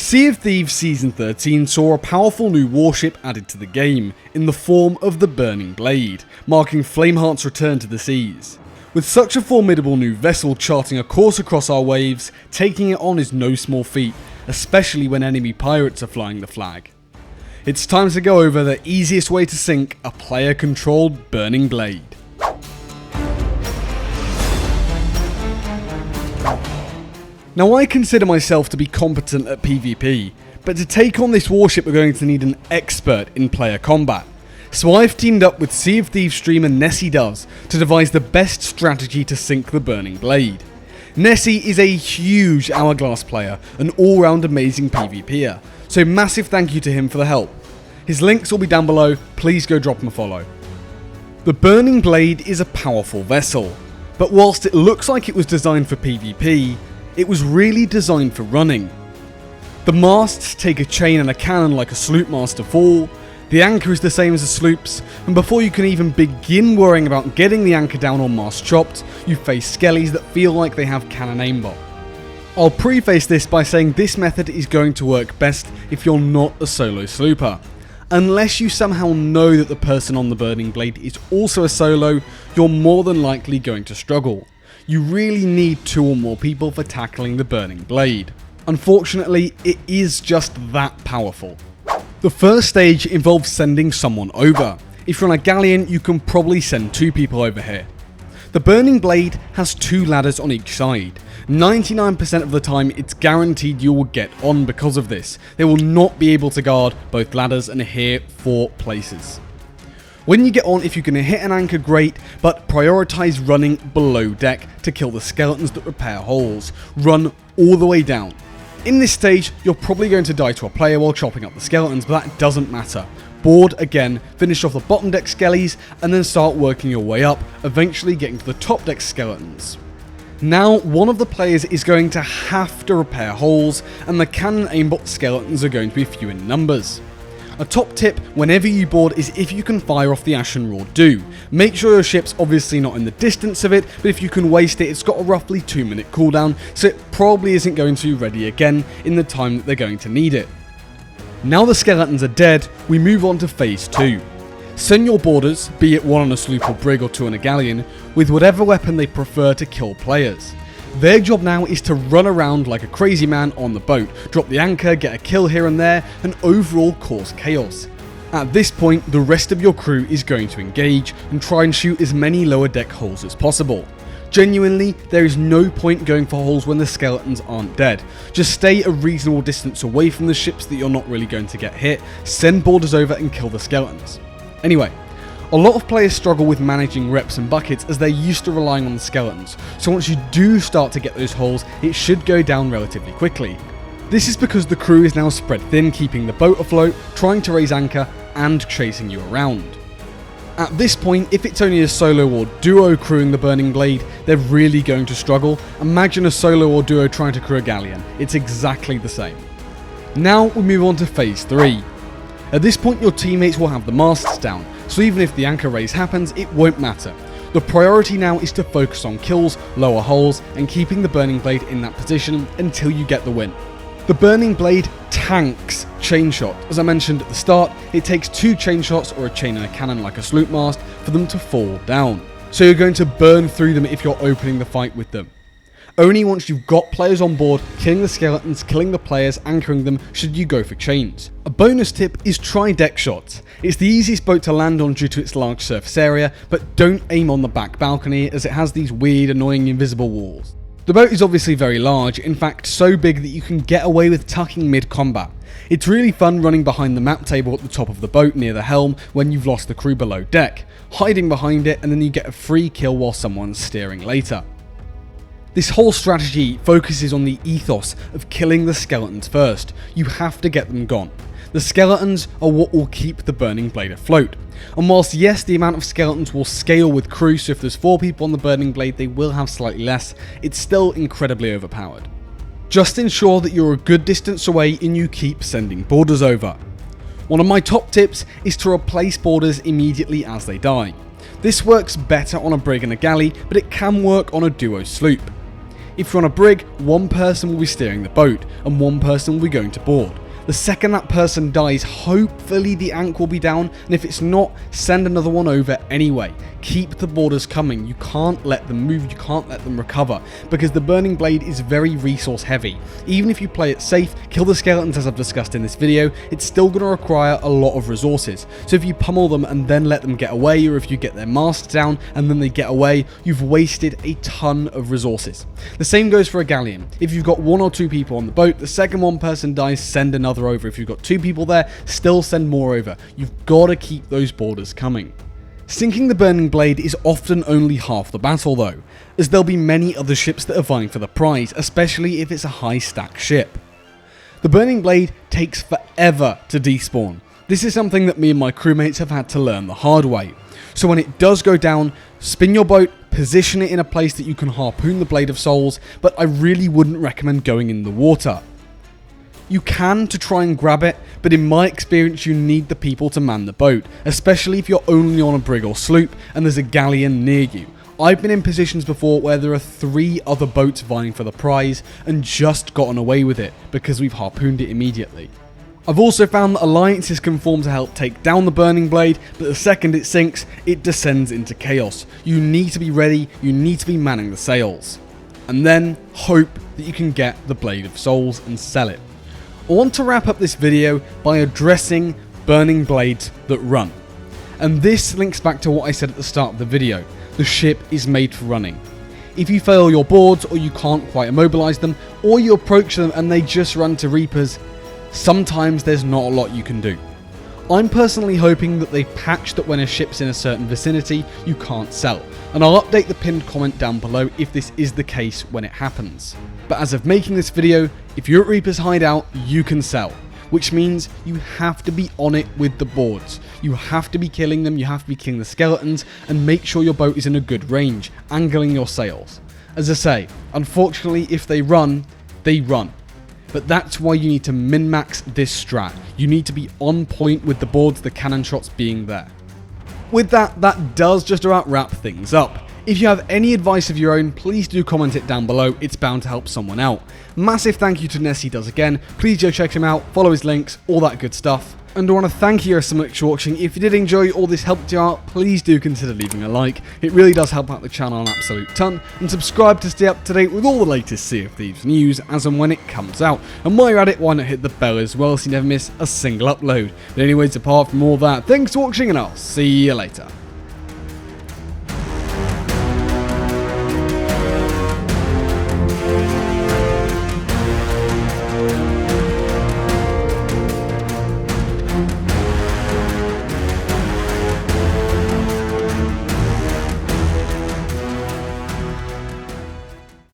Sea of Thieves Season 13 saw a powerful new warship added to the game, in the form of the Burning Blade, marking Flameheart's return to the seas. With such a formidable new vessel charting a course across our waves, taking it on is no small feat, especially when enemy pirates are flying the flag. It's time to go over the easiest way to sink a player-controlled Burning Blade. Now, I consider myself to be competent at PvP, but to take on this warship we're going to need an expert in player combat. So I've teamed up with Sea of Thieves streamer Nessie Does to devise the best strategy to sink the Burning Blade. Nessie is a huge Hourglass player, an all-round amazing PvPer, so massive thank you to him for the help. His links will be down below, please go drop him a follow. The Burning Blade is a powerful vessel, but whilst it looks like it was designed for PvP, it was really designed for running. The masts take a chain and a cannon like a sloop mast to fall, the anchor is the same as the sloops, and before you can even begin worrying about getting the anchor down or mast chopped, you face skellies that feel like they have cannon aimbot. I'll preface this by saying this method is going to work best if you're not a solo slooper. Unless you somehow know that the person on the Burning Blade is also a solo, you're more than likely going to struggle. You really need 2 or more people for tackling the Burning Blade. Unfortunately, it is just that powerful. The first stage involves sending someone over. If you're on a galleon, you can probably send 2 people over here. The Burning Blade has 2 ladders on each side. 99% of the time, it's guaranteed you will get on because of this. They will not be able to guard both ladders and here 4 places. When you get on, if you can hit an anchor, great, but prioritise running below deck to kill the skeletons that repair holes. Run all the way down. In this stage, you're probably going to die to a player while chopping up the skeletons, but that doesn't matter. Board again, finish off the bottom deck skellies, and then start working your way up, eventually getting to the top deck skeletons. Now, one of the players is going to have to repair holes, and the cannon aimbot skeletons are going to be few in numbers. A top tip whenever you board is if you can fire off the Ashen Roar, do. Make sure your ship's obviously not in the distance of it, but if you can waste it, it's got a roughly 2-minute cooldown, so it probably isn't going to be ready again in the time that they're going to need it. Now the skeletons are dead, we move on to phase 2. Send your boarders, be it 1 on a sloop or brig or 2 on a galleon, with whatever weapon they prefer to kill players. Their job now is to run around like a crazy man on the boat, drop the anchor, get a kill here and there, and overall cause chaos. At this point, the rest of your crew is going to engage and try and shoot as many lower deck holes as possible. Genuinely, there is no point going for holes when the skeletons aren't dead. Just stay a reasonable distance away from the ships that you're not really going to get hit, send boarders over and kill the skeletons. Anyway, a lot of players struggle with managing reps and buckets as they're used to relying on the skeletons, so once you do start to get those holes, it should go down relatively quickly. This is because the crew is now spread thin, keeping the boat afloat, trying to raise anchor, and chasing you around. At this point, if it's only a solo or duo crewing the Burning Blade, they're really going to struggle. Imagine a solo or duo trying to crew a galleon, it's exactly the same. Now we move on to phase 3. At this point your teammates will have the masts down, so even if the anchor raise happens, it won't matter. The priority now is to focus on kills, lower holes, and keeping the Burning Blade in that position until you get the win. The Burning Blade tanks chain shot. As I mentioned at the start, it takes 2 chain shots or a chain and a cannon like a sloop mast for them to fall down. So you're going to burn through them if you're opening the fight with them. Only once you've got players on board, killing the skeletons, killing the players, anchoring them, should you go for chains. A bonus tip is try deck shots. It's the easiest boat to land on due to its large surface area, but don't aim on the back balcony as it has these weird, annoying invisible walls. The boat is obviously very large, in fact so big that you can get away with tucking mid-combat. It's really fun running behind the map table at the top of the boat near the helm when you've lost the crew below deck, hiding behind it, and then you get a free kill while someone's steering later. This whole strategy focuses on the ethos of killing the skeletons first. You have to get them gone. The skeletons are what will keep the Burning Blade afloat. And whilst yes, the amount of skeletons will scale with crew, so if there's 4 people on the Burning Blade they will have slightly less, it's still incredibly overpowered. Just ensure that you're a good distance away and you keep sending boarders over. One of my top tips is to replace boarders immediately as they die. This works better on a brig and a galley, but it can work on a duo sloop. If you're on a brig, one person will be steering the boat, and one person will be going to board. The second that person dies, hopefully the ank will be down, and if it's not, send another one over anyway. Keep the boarders coming. You can't let them move, you can't let them recover, because the Burning Blade is very resource heavy. Even if you play it safe, kill the skeletons as I've discussed in this video, it's still going to require a lot of resources. So if you pummel them and then let them get away, or if you get their masts down and then they get away, you've wasted a ton of resources. The same goes for a galleon. If you've got 1 or 2 people on the boat, the second one person dies, send another over. If you've got 2 people there, still send more over. You've got to keep those boarders coming. Sinking the Burning Blade is often only half the battle though, as there'll be many other ships that are vying for the prize, especially if it's a high stack ship. The Burning Blade takes forever to despawn. This is something that me and my crewmates have had to learn the hard way. So when it does go down, spin your boat, position it in a place that you can harpoon the Blade of Souls, but I really wouldn't recommend going in the water. You can to try and grab it, but in my experience you need the people to man the boat, especially if you're only on a brig or sloop and there's a galleon near you. I've been in positions before where there are 3 other boats vying for the prize and just gotten away with it because we've harpooned it immediately. I've also found that alliances can form to help take down the Burning Blade, but the second it sinks, it descends into chaos. You need to be ready, you need to be manning the sails. And then hope that you can get the Blade of Souls and sell it. I want to wrap up this video by addressing Burning Blades that run. And this links back to what I said at the start of the video. The ship is made for running. If you fail your boards, or you can't quite immobilize them, or you approach them and they just run to Reapers, sometimes there's not a lot you can do. I'm personally hoping that they patch that when a ship's in a certain vicinity, you can't sell. And I'll update the pinned comment down below if this is the case when it happens. But as of making this video, if you're at Reaper's hideout, you can sell. Which means you have to be on it with the boards. You have to be killing them, you have to be killing the skeletons, and make sure your boat is in a good range, angling your sails. As I say, unfortunately if they run, they run. But that's why you need to min-max this strat. You need to be on point with the boards, the cannon shots being there. With that, that does just about wrap things up. If you have any advice of your own, please do comment it down below, it's bound to help someone out. Massive thank you to Nessie again, please go check him out, follow his links, all that good stuff. And I want to thank you so much for watching. If you did enjoy or this helped you out, please do consider leaving a like. It really does help out the channel an absolute ton. And subscribe to stay up to date with all the latest Sea of Thieves news as and when it comes out. And while you're at it, why not hit the bell as well so you never miss a single upload. But anyways, apart from all that, thanks for watching and I'll see you later.